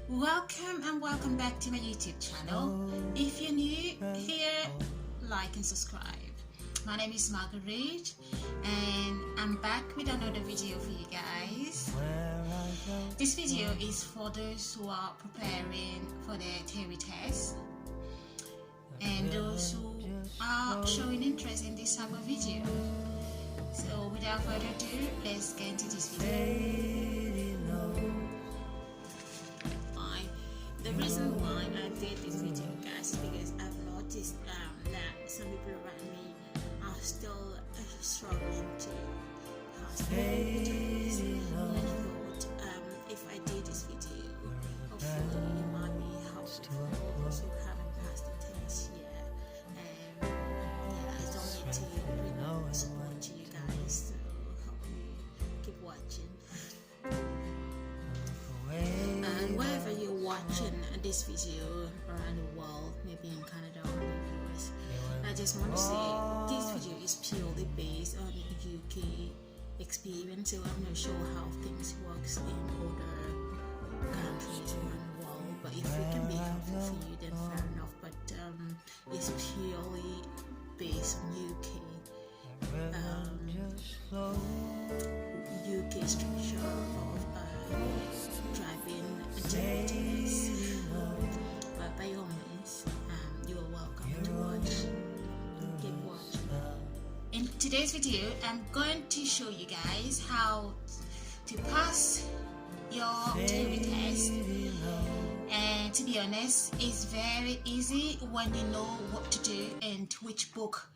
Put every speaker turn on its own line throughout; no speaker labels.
Welcome and welcome back to my YouTube channel. If you're new here, like and subscribe. My name is Marguerite and I'm back with another video for you guys. This video is for those who are preparing for their theory test and those who are showing interest in this type of video. So without further ado, let's get into this video. The reason why I did this video, guys, is because I've noticed that some people around me are still struggling to pass the test. I thought if I did this video, hopefully it might be helpful for those who haven't passed the test yet. I don't need to bring support to you guys, so help me keep watching. And wherever you're watching this video around the world, maybe in Canada or in the US, I just want to say this video is purely based on UK experience, so I'm not sure how things works in other countries around the world, but if it can be helpful for you, then fair enough. But it's purely based on UK structure of driving activities. But by all means, you are welcome to watch. Keep watching. In today's video, I'm going to show you guys how to pass your theory test. And to be honest, it's very easy when you know what to do and which book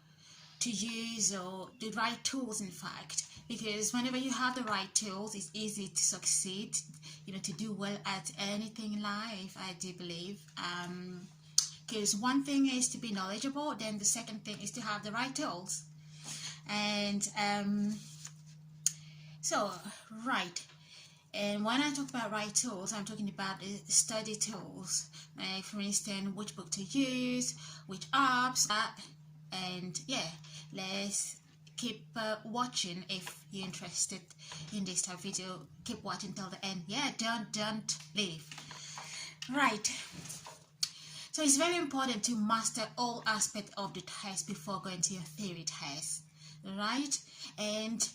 to use, or the right tools, in fact, because whenever you have the right tools, it's easy to succeed, to do well at anything in life, I do believe. Because one thing is to be knowledgeable, then the second thing is to have the right tools. And and when I talk about right tools, I'm talking about the study tools, like for instance, which book to use, which apps, and yeah, let's keep watching. If you're interested in this type of video, keep watching till the end. Yeah, don't leave. Right, so it's very important to master all aspects of the test before going to your theory test, right? And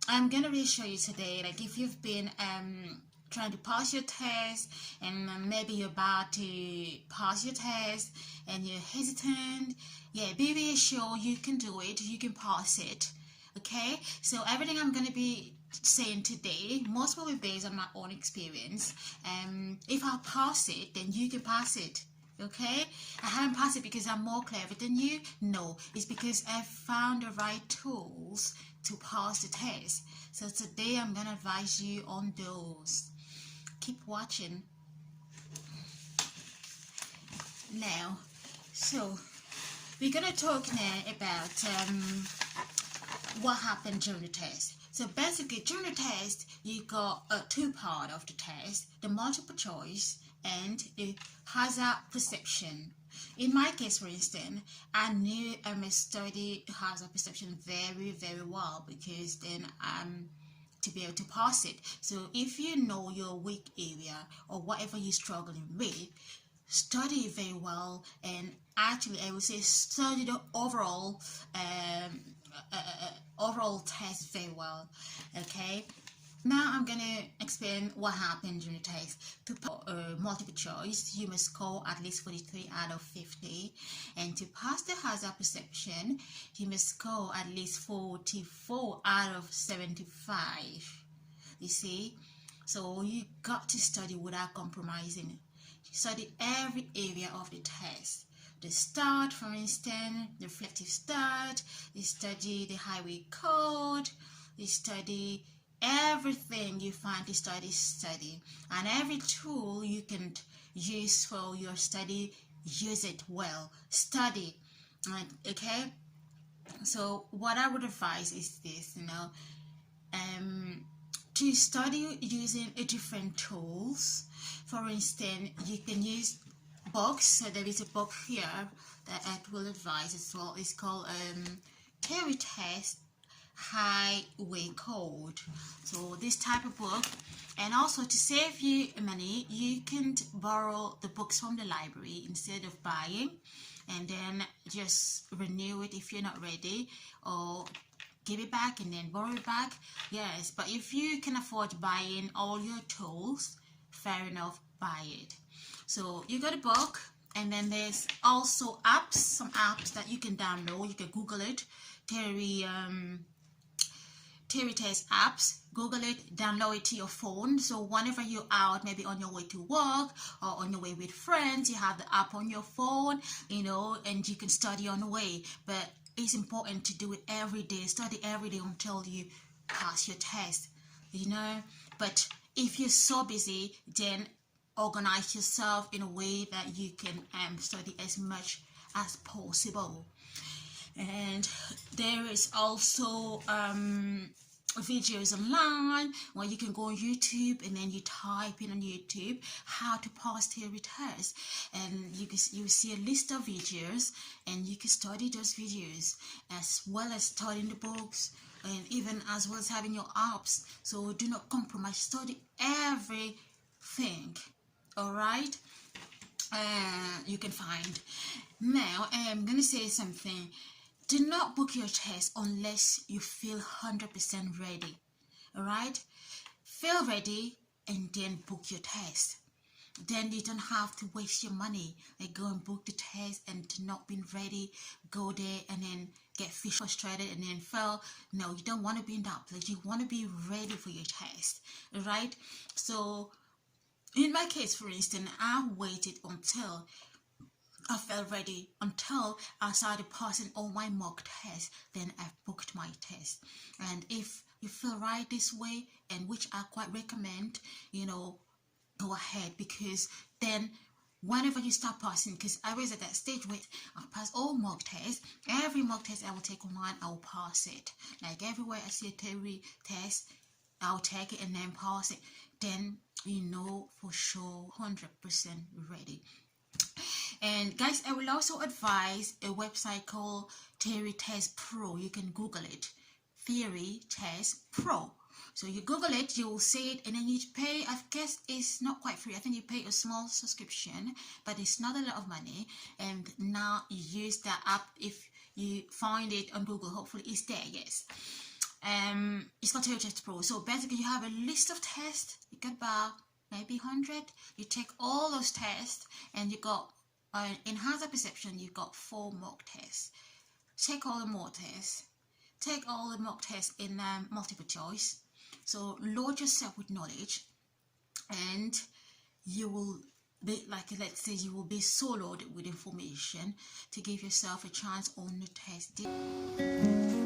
I'm gonna reassure you today, like if you've been trying to pass your test and maybe you're about to pass your test and you're hesitant, yeah, be reassured you can do it, you can pass it. Okay, so everything I'm going to be saying today most probably based on my own experience. If I pass it, then you can pass it. Okay, I haven't passed it because I'm more clever than you. No, it's because I found the right tools to pass the test. So today I'm going to advise you on those. Keep watching. Now, so we're going to talk now about what happened during the test. So basically during the test, you got two parts of the test: the multiple choice and the hazard perception. In my case, for instance, I knew I must study hazard perception very, very well, because then to be able to pass it. So if you know your weak area or whatever you're struggling with, study it very well, and actually I would say study the overall test very well. Okay, now I'm gonna explain what happened during the test. To pass multiple choice, you must score at least 43 out of 50, and to pass the hazard perception, you must score at least 44 out of 75. You see, so you got to study without compromising. Study every area of the test. The start, for instance, the reflective start, they study the highway code, they study everything you find to study, and every tool you can use for your study, use it well. Study, okay? So what I would advise is this, to study using different tools. For instance, you can use books. So there is a book here that I will advise as well. It's called Theory Test Highway Code. So this type of book, and also to save you money, you can borrow the books from the library instead of buying, and then just renew it if you're not ready, or give it back and then borrow it back. Yes, but if you can afford buying all your tools, fair enough, buy it. So you got a book, and then there's also apps, some apps that you can download. You can Google it, Terry Test apps. Google it, download it to your phone. So whenever you're out, maybe on your way to work or on your way with friends, you have the app on your phone, and you can study on the way. But it's important to do it every day. Study every day until you pass your test, But if you're so busy, then organize yourself in a way that you can study as much as possible. And there is also videos online where you can go on YouTube, and then you type in on YouTube how to pass theory tests, and you see a list of videos, and you can study those videos as well as studying the books, and even as well as having your apps. So do not compromise, study everything. All right, you can find. Now I'm gonna say something. Do not book your test unless you feel 100% ready. All right, feel ready and then book your test. Then you don't have to waste your money, like go and book the test and to not being ready, go there and then get frustrated and then fail. No, you don't want to be in that place. You want to be ready for your test. All right, so in my case, for instance, I waited until I felt ready, until I started passing all my mock tests. Then I booked my test. And if you feel right this way, and which I quite recommend, go ahead, because then whenever you start passing, because I was at that stage where I pass all mock tests. Every mock test I will take online, I will pass it. Like everywhere I see a theory test, I'll take it and then pass it. Then for sure 100% ready. And guys, I will also advise a website called Theory Test Pro. You can Google it, Theory Test Pro. So you Google it, you will see it, and then you pay. I guess it's not quite free. I think you pay a small subscription, but it's not a lot of money. And now you use that app. If you find it on Google, hopefully it's there. Yes. It's called Theory Test Pro. So basically, you have a list of tests. You get about maybe 100. You take all those tests, and you got in hazard perception, you've got 4 mock tests. Take all the mock tests. Take all the mock tests in multiple choice. So load yourself with knowledge, and you will be, like, let's say you will be so loaded with information to give yourself a chance on the test.